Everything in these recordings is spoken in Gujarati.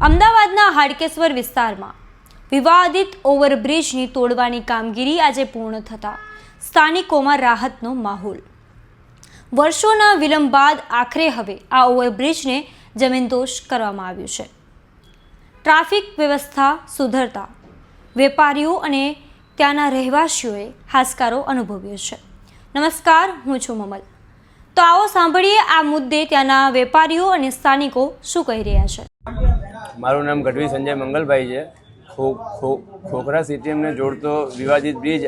અમદાવાદના હાડકેશ્વર વિસ્તારમાં વિવાદિત ઓવરબ્રિજની તોડવાની કામગીરી આજે પૂર્ણ થતાં સ્થાનિકોમાં રાહતનો માહોલ। વર્ષોના વિલંબ બાદ આખરે હવે આ ઓવરબ્રિજને જમીનદોષ કરવામાં આવ્યું છે। ટ્રાફિક વ્યવસ્થા સુધરતા વેપારીઓ અને ત્યાંના રહેવાસીઓએ હાશકારો અનુભવ્યો છે। નમસ્કાર, હું છું મમલ। તો આવો સાંભળીએ આ મુદ્દે ત્યાંના વેપારીઓ અને સ્થાનિકો શું કહી રહ્યા છે। મારું નામ ગઢવી સંજય મંગલભાઈ છે। ખોખરા સિટીએમને જોડતો વિવાદિત બ્રિજ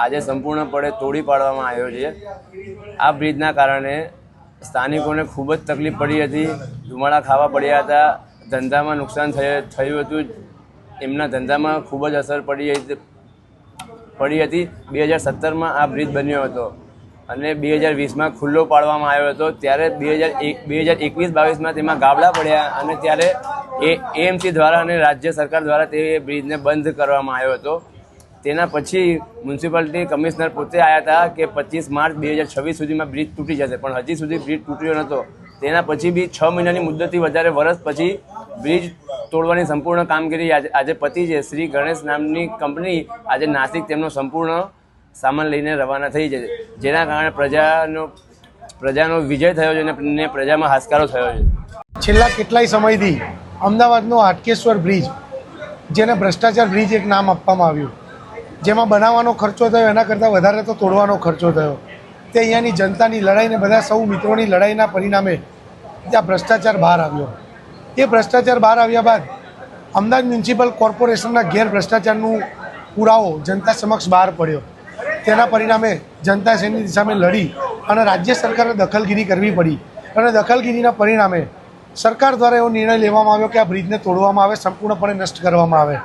આજે સંપૂર્ણપણે તોડી પાડવામાં આવ્યો છે। આ બ્રિજના કારણે સ્થાનિકોને ખૂબ જ તકલીફ પડી હતી, ધુમાડા ખાવા પડ્યા હતા, ધંધામાં નુકસાન થયું હતું, એમના ધંધામાં ખૂબ જ અસર પડી હતી। 2017માં આ બ્રિજ બન્યો હતો અને 2020માં ખુલ્લો પાડવામાં આવ્યો હતો। ત્યારે 2021-22માં તેમાં ગાબડા પડ્યા અને ત્યારે એએમસી દ્વારા અને રાજ્ય સરકાર દ્વારા તે બ્રિજને બંધ કરવામાં આવ્યો હતો। તેના પછી મ્યુનિસિપાલિટી કમિશનર પોતે આવ્યા હતા કે 25 માર્ચ 2026 સુધીમાં બ્રિજ તૂટી જશે, પણ હજી સુધી બ્રિજ તૂટ્યો નહોતો। તેના પછી બી 6 મહિનાની મુદ્દતથી વધારે વર્ષ પછી બ્રિજ તોડવાની સંપૂર્ણ કામગીરી આજે પતી છે। શ્રી ગણેશ નામની કંપની આજે નાસિક તેમનો સંપૂર્ણ સામાન લઈને રવાના થઈ છે, જેના કારણે પ્રજાનો વિજય થયો છે અને પ્રજામાં હાશકારો થયો છે। છેલ્લા કેટલાય સમયથી અમદાવાદનો હાટકેશ્વર બ્રિજ, જેને ભ્રષ્ટાચાર બ્રિજ એક નામ આપવામાં આવ્યું, જેમાં બનાવવાનો ખર્ચો થયો એના કરતાં વધારે તો તોડવાનો ખર્ચો થયો। તે અહીંયાની જનતાની લડાઈને, બધા સૌ મિત્રોની લડાઈના પરિણામે ત્યાં ભ્રષ્ટાચાર બહાર આવ્યો। એ ભ્રષ્ટાચાર બહાર આવ્યા બાદ અમદાવાદ મ્યુનિસિપલ કોર્પોરેશનના ગેર ભ્રષ્ટાચારનું પુરાવો જનતા સમક્ષ બહાર પડ્યો। તેના પરિણામે જનતા તેની સામે લડી અને રાજ્ય સરકારે દખલગીરી કરવી પડી અને દખલગીરીના પરિણામે સરકાર દ્વારા એવો નિર્ણય લેવામાં આવ્યો કે આ બ્રિજને તોડવામાં આવે, સંપૂર્ણપણે નષ્ટ કરવામાં આવે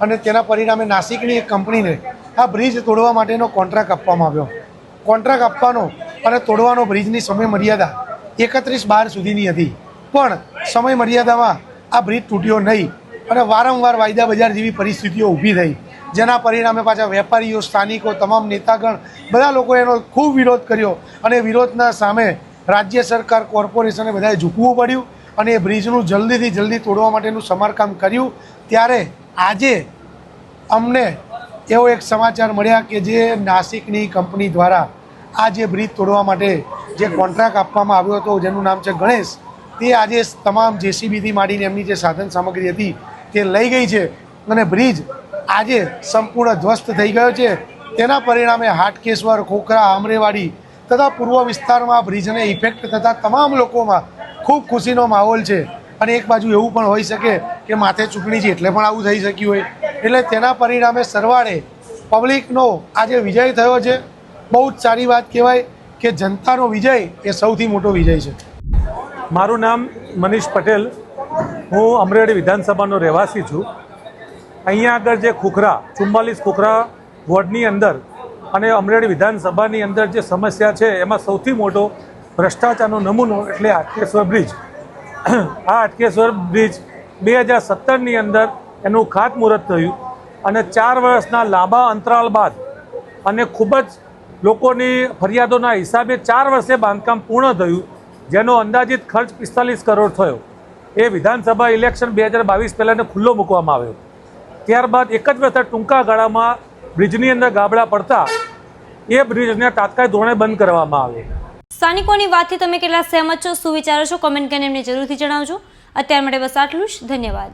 અને તેના પરિણામે નાસિકની એક કંપનીને આ બ્રિજ તોડવા માટેનો કોન્ટ્રાક્ટ આપવામાં આવ્યો। કોન્ટ્રાક્ટ આપવાનો અને તોડવાનો બ્રિજની સમય મર્યાદા 31/12 સુધીની હતી, પણ સમય મર્યાદામાં આ બ્રિજ તૂટ્યો નહીં અને વારંવાર વાયદા બજાર જેવી પરિસ્થિતિઓ ઊભી થઈ, જેના પરિણામે પાછા વેપારીઓ, સ્થાનિકો, તમામ નેતાગણ બધા લોકોએ એનો ખૂબ વિરોધ કર્યો અને વિરોધના સામે રાજ્ય સરકાર, કોર્પોરેશને બધાએ ઝૂકવું પડ્યું અને એ બ્રિજનું જલ્દીથી જલ્દી તોડવા માટેનું સમારકામ કર્યું। ત્યારે આજે અમને એવો એક સમાચાર મળ્યા કે જે નાસિકની કંપની દ્વારા આ જે બ્રિજ તોડવા માટે જે કોન્ટ્રાક્ટ આપવામાં આવ્યો હતો, જેનું નામ છે ગણેશ, તે આજે તમામ જેસીબીથી માંડીને એમની જે સાધન સામગ્રી હતી તે લઈ ગઈ છે અને બ્રિજ આજે સંપૂર્ણ ધ્વસ્ત થઈ ગયો છે। તેના પરિણામે હાટકેશ્વર, ખોખરા, અમરેવાડી તથા પૂર્વ વિસ્તારમાં બ્રિજને ઇફેક્ટ થતાં તમામ લોકોમાં ખૂબ ખુશીનો માહોલ છે। અને એક બાજુ એવું પણ હોઈ શકે કે માથે ચૂંટણી છે એટલે પણ આવું થઈ શક્યું હોય, એટલે તેના પરિણામે સરવાળે પબ્લિકનો આજે વિજય થયો છે। બહુ જ સારી વાત કહેવાય કે જનતાનો વિજય એ સૌથી મોટો વિજય છે। મારું નામ મનીષ પટેલ, હું અમરેવાડી વિધાનસભાનો રહેવાસી છું। અહીંયા આગળ જે ખોખરા 44 ખોખરા વોર્ડની અંદર અને અમરેવાડી વિધાનસભાની અંદર જે સમસ્યા છે એમાં સૌથી મોટો ભ્રષ્ટાચારનો નમૂનો એટલે હાટકેશ્વર બ્રિજ। આ હાટકેશ્વર બ્રિજ 2017ની અંદર એનું ખાતમુહૂર્ત થયું અને 4 વર્ષના લાંબા અંતરાલ બાદ અને ખૂબ જ લોકોની ફરિયાદોના હિસાબે 4 વર્ષે બાંધકામ પૂર્ણ થયું, જેનો અંદાજિત ખર્ચ 45 કરોડ થયો। એ વિધાનસભા ઇલેક્શન 2022 પહેલાંને ખુલ્લો મૂકવામાં આવ્યો। ત્યારબાદ એક જ વર્ષ ટૂંકા ગાળામાં બ્રિજની અંદર ગાબડા પડતા એ બ્રિજને તાત્કાલિક ધોરણે બંધ કરવામાં આવ્યો। સ્થાનિકોની વાતથી તમે કેટલા સહેમત છો, શું વિચારો છો, કોમેન્ટ કરીને એમને જરૂરથી જણાવજો। અત્યાર માટે બસ આટલું જ। ધન્યવાદ।